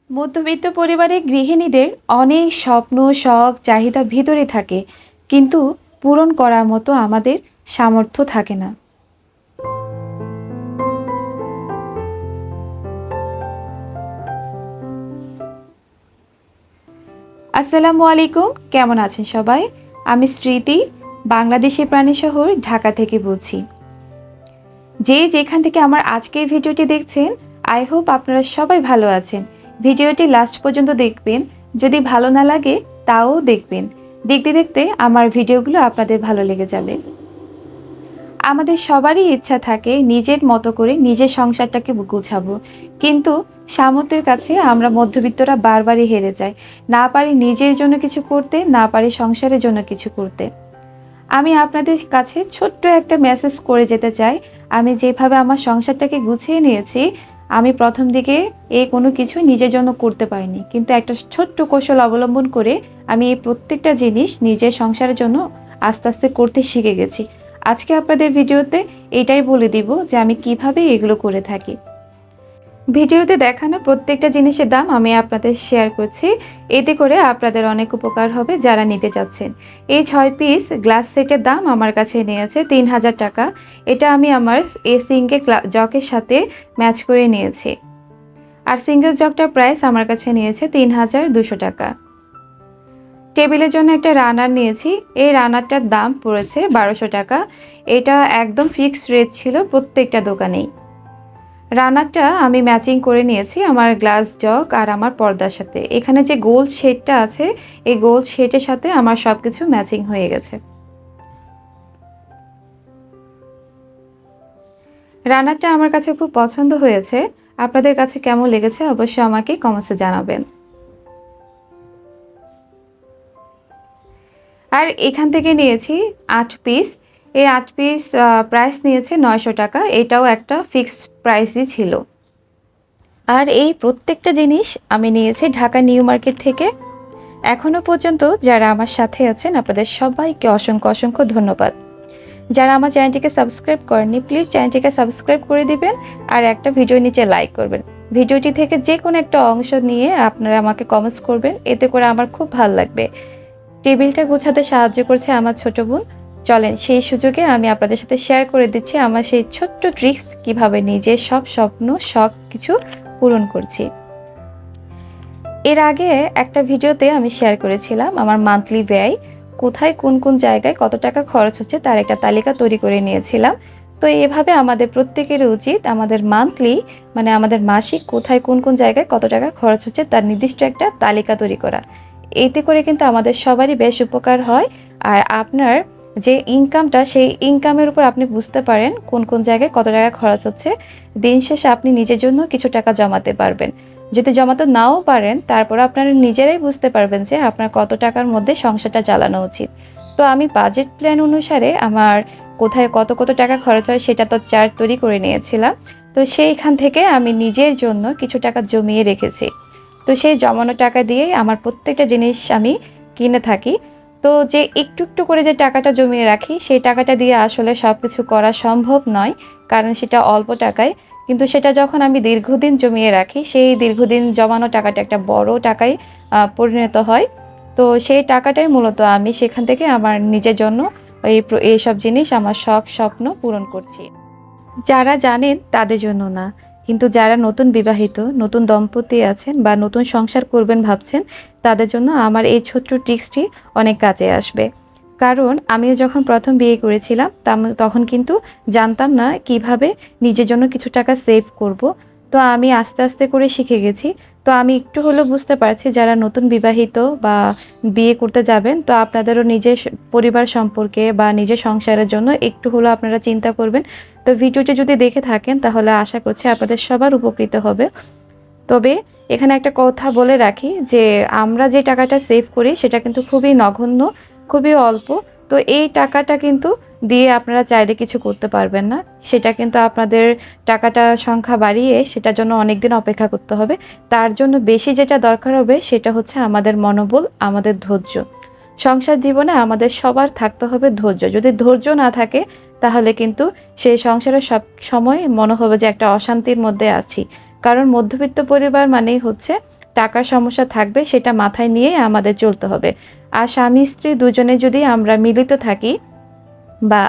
মধ্যবিত্ত পরিবারের গৃহিণীদের অনেক স্বপ্ন, শখ, চাহিদা ভিতরে থাকে, কিন্তু পূরণ করার মতো আমাদের সামর্থ্য থাকে না। আসসালামু আলাইকুম, কেমন আছেন সবাই? আমি স্মৃতি, বাংলাদেশি প্রাণী শহর ঢাকা থেকে বলছি। যে যেখান থেকে আমার আজকের ভিডিওটি দেখছেন, আই হোপ আপনারা সবাই ভালো আছেন। ভিডিওটি লাস্ট পর্যন্ত দেখবেন, যদি ভালো না লাগে তাও দেখবেন। দেখতে দেখতে আমার ভিডিওগুলো আপনাদের ভালো লেগে যাবে। আমাদের সবারই ইচ্ছা থাকে নিজের মতো করে নিজের সংসারটাকে গুছাবো, কিন্তু সামর্থ্যের কাছে আমরা মধ্যবিত্তরা বারবারই হেরে যাই। না পারি নিজের জন্য কিছু করতে, না পারি সংসারের জন্য কিছু করতে। আমি আপনাদের কাছে ছোট্ট একটা মেসেজ করে যেতে চাই। আমি যেভাবে আমার সংসারটাকে গুছিয়ে নিয়েছি, আমি প্রথম দিকে কোনো কিছুই নিজের জন্য করতে পারিনি, কিন্তু একটা ছোট্ট কৌশল অবলম্বন করে আমি এই প্রত্যেকটা জিনিস নিজের সংসারের জন্য আস্তে আস্তে করতে শিখে গেছি। আজকে আপনাদের ভিডিওতে এটাই বলে দিব যে আমি কিভাবে এগুলো করে থাকি। ভিডিওতে দেখানো প্রত্যেকটা জিনিসের দাম আমি আপনাদের শেয়ার করছি, এতে করে আপনাদের অনেক উপকার হবে যারা নিতে চাচ্ছেন। এই 6 পিস গ্লাস সেটের দাম আমার কাছে নিয়েছে 3000 টাকা। এটা আমি আমার সিঙ্গেল জকের সাথে ম্যাচ করে নিয়েছি। আর সিঙ্গেল জগটার প্রাইস আমার কাছে নিয়েছে 3200 টাকা। টেবিলের জন্য একটা রানার নিয়েছি, এই রানারটার দাম পড়েছে 1200 টাকা। এটা একদম ফিক্সড রেট ছিল প্রত্যেকটা দোকানেই। রানারটা আমি ম্যাচিং করে নিয়েছি আমার গ্লাস জগ আর আমার পর্দার সাথে। এখানে যে গোল শেডটা আছে, এই গোল শেডের সাথে আমার সব কিছু ম্যাচিং হয়ে গেছে। রানারটা আমার কাছে খুব পছন্দ হয়েছে। আপনাদের কাছে কেমন লেগেছে অবশ্যই আমাকে কমেন্টসে জানাবেন। আর এখান থেকে নিয়েছি 8 পিস। এই 8 পিস প্রাইস নিয়েছে 900 টাকা। এটাও একটা ফিক্সড প্রাইসই ছিল। আর এই প্রত্যেকটা জিনিস আমি নিয়েছি ঢাকা নিউ মার্কেট থেকে। এখনও পর্যন্ত যারা আমার সাথে আছেন আপনাদের সবাইকে অসংখ্য অসংখ্য ধন্যবাদ। যারা আমার চ্যানেলটিকে সাবস্ক্রাইব করেননি, প্লিজ চ্যানেলটিকে সাবস্ক্রাইব করে দিবেন আর একটা ভিডিও নিচে লাইক করবেন। ভিডিওটি থেকে যে কোনো একটা অংশ নিয়ে আপনারা আমাকে কমেন্টস করবেন, এতে করে আমার খুব ভালো লাগবে। টেবিলটা গোছাতে সাহায্য করছে আমার ছোট বোন। চলেন সেই সুযোগে আমি আপনাদের সাথে শেয়ার করে দিচ্ছি আমার সেই ছোট্ট ট্রিক্স, কিভাবে নিজের সব স্বপ্ন শখ কিছু পূরণ করছি। এর আগে একটা ভিডিওতে আমি শেয়ার করেছিলাম আমার মান্থলি ব্যয়, কোথায় কোন কোন জায়গায় কত টাকা খরচ হচ্ছে তার একটা তালিকা তৈরি করে নিয়েছিলাম। তো এভাবে আমাদের প্রত্যেকের উচিত আমাদের মান্থলি মানে আমাদের মাসিক কোথায় কোন কোন জায়গায় কত টাকা খরচ হচ্ছে তার নির্দিষ্ট একটা তালিকা তৈরি করা। এতে করে কিন্তু আমাদের সবারই বেশ উপকার হয়। আর আপনার যে ইনকামটা, সেই ইনকামের উপর আপনি বুঝতে পারেন কোন কোন জায়গায় কত টাকা খরচ হচ্ছে। দিন শেষে আপনি নিজের জন্য কিছু টাকা জমাতে পারবেন। যদি জমাতে নাও পারেন, তারপর আপনারা নিজেরাই বুঝতে পারবেন যে আপনার কত টাকার মধ্যে সংসারটা চালানো উচিত। তো আমি বাজেট প্ল্যান অনুসারে আমার কোথায় কত কত টাকা খরচ হয় সেটা তো চার্ট তৈরি করে নিয়েছিলাম। তো সেইখান থেকে আমি নিজের জন্য কিছু টাকা জমিয়ে রেখেছি। তো সেই জমানো টাকা দিয়েই আমার প্রত্যেকটা জিনিস আমি কিনে থাকি। তো যে একটু একটু করে যে টাকাটা জমিয়ে রাখি, সেই টাকাটা দিয়ে আসলে সব কিছু করা সম্ভব নয়, কারণ সেটা অল্প টাকায়। কিন্তু সেটা যখন আমি দীর্ঘদিন জমিয়ে রাখি, সেই দীর্ঘদিন জমানো টাকাটা একটা বড় টাকায় পরিণত হয়। তো সেই টাকাটাই মূলত আমি সেখান থেকে আমার নিজের জন্য এইসব জিনিস, আমার শখ স্বপ্ন পূরণ করছি। যারা জানেন তাদের জন্য না, কিন্তু যারা নতুন বিবাহিত, নতুন দম্পতি আছেন বা নতুন সংসার করবেন ভাবছেন, তাদের জন্য আমার এই ছোট্ট ট্রিক্সটি অনেক কাজে আসবে। কারণ আমি যখন প্রথম বিয়ে করেছিলাম তখন কিন্তু জানতাম না কিভাবে নিজের জন্য কিছু টাকা সেভ করব। তো আমি আস্তে আস্তে করে শিখে গেছি। তো আমি একটু হলেও বুঝতে পারছি যারা নতুন বিবাহিত বা বিয়ে করতে যাবেন, তো আপনাদেরও নিজের পরিবার সম্পর্কে বা নিজের সংসারের জন্য একটু হলেও আপনারা চিন্তা করবেন। তো ভিডিওটি যদি দেখে থাকেন তাহলে আশা করছি আপনাদের সবার উপকৃত হবে। তবে এখানে একটা কথা বলে রাখি যে আমরা যে টাকাটা সেভ করি সেটা কিন্তু খুবই নগণ্য, খুবই অল্প। তো এই টাকাটা কিন্তু দিয়ে আপনারা চাইলে কিছু করতে পারবেন না। সেটা কিন্তু আপনাদের টাকাটা সংখ্যা বাড়িয়ে সেটার জন্য অনেক দিন অপেক্ষা করতে হবে। তার জন্য বেশি যেটা দরকার হবে সেটা হচ্ছে আমাদের মনোবল, আমাদের ধৈর্য। সংসার জীবনে আমাদের সবার থাকতে হবে ধৈর্য। যদি ধৈর্য না থাকে তাহলে কিন্তু সেই সংসারে সব সময় মনে হবে যে একটা অশান্তির মধ্যে আছি। কারণ মধ্যবিত্ত পরিবার মানেই হচ্ছে টাকার সমস্যা থাকবে, সেটা মাথায় নিয়ে আমাদের চলতে হবে। আর স্বামী স্ত্রী দুজনে যদি আমরা মিলিত থাকি বা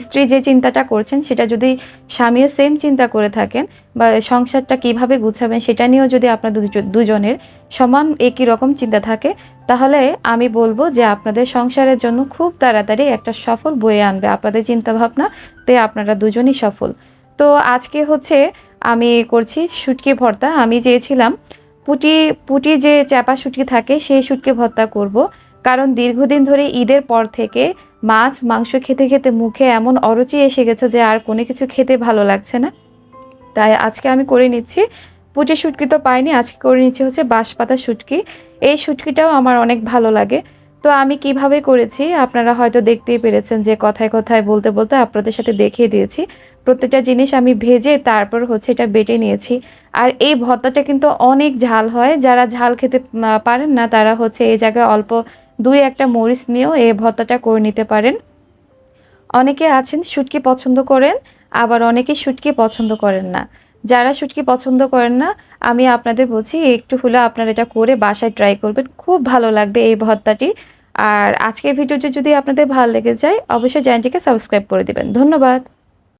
স্ত্রী যে চিন্তাটা করছেন সেটা যদি স্বামীও সেম চিন্তা করে থাকেন, বা সংসারটা কিভাবে গুছাবেন সেটা নিয়েও যদি আপনাদের দুজনের সমান একই রকম চিন্তা থাকে, তাহলে আমি বলবো যে আপনাদের সংসারের জন্য খুব তাড়াতাড়ি একটা সফল বয়ে আনবে আপনাদের চিন্তাভাবনাতে, আপনারা দুজনই সফল। তো আজকে হচ্ছে আমি করছি শুটকি ভর্তা। আমি চেয়েছিলাম পুঁটি পুঁটি যে চাপা শুটকি থাকে সেই শুটকি ভর্তা করব, কারণ দীর্ঘদিন ধরে ঈদের পর থেকে মাছ মাংস খেতে খেতে মুখে এমন অরুচি এসে গেছে যে আর কোনো কিছু খেতে ভালো লাগছে না। তাই আজকে আমি করে নিচ্ছি পুঁটি শুটকি, তো পাইনি, আজকে করে নিচ্ছি হচ্ছে বাঁশপাতা শুটকি। এই শুটকিটাও আমার অনেক ভালো লাগে। তো আমি কিভাবে করেছি আপনারা হয়তো দেখতেই পেরেছেন যে কথায় কথায় বলতে বলতে আপনাদের সাথে দেখিয়ে দিয়েছি। প্রত্যেকটা জিনিস আমি ভেজে তারপর হচ্ছে এটা বেটে নিয়েছি। আর এই ভর্তাটা কিন্তু অনেক ঝাল হয়, যারা ঝাল খেতে পারেন না তারা হচ্ছে এই জায়গায় অল্প 2-1টা মরিচ নিয়েও এই ভর্তাটা করে নিতে পারেন। অনেকে আছেন শুটকি পছন্দ করেন, আবার অনেকে শুটকি পছন্দ করেন না। যারা শুটকি পছন্দ করেন না, আমি আপনাদের বলছি একটু হলেও আপনারা এটা করে বাসায় ট্রাই করবেন, খুব ভালো লাগবে এই ভর্তাটি। আর আজকের ভিডিওটি যদি আপনাদের ভালো লেগে যায় অবশ্যই চ্যানেলটিকে সাবস্ক্রাইব করে দিবেন। ধন্যবাদ।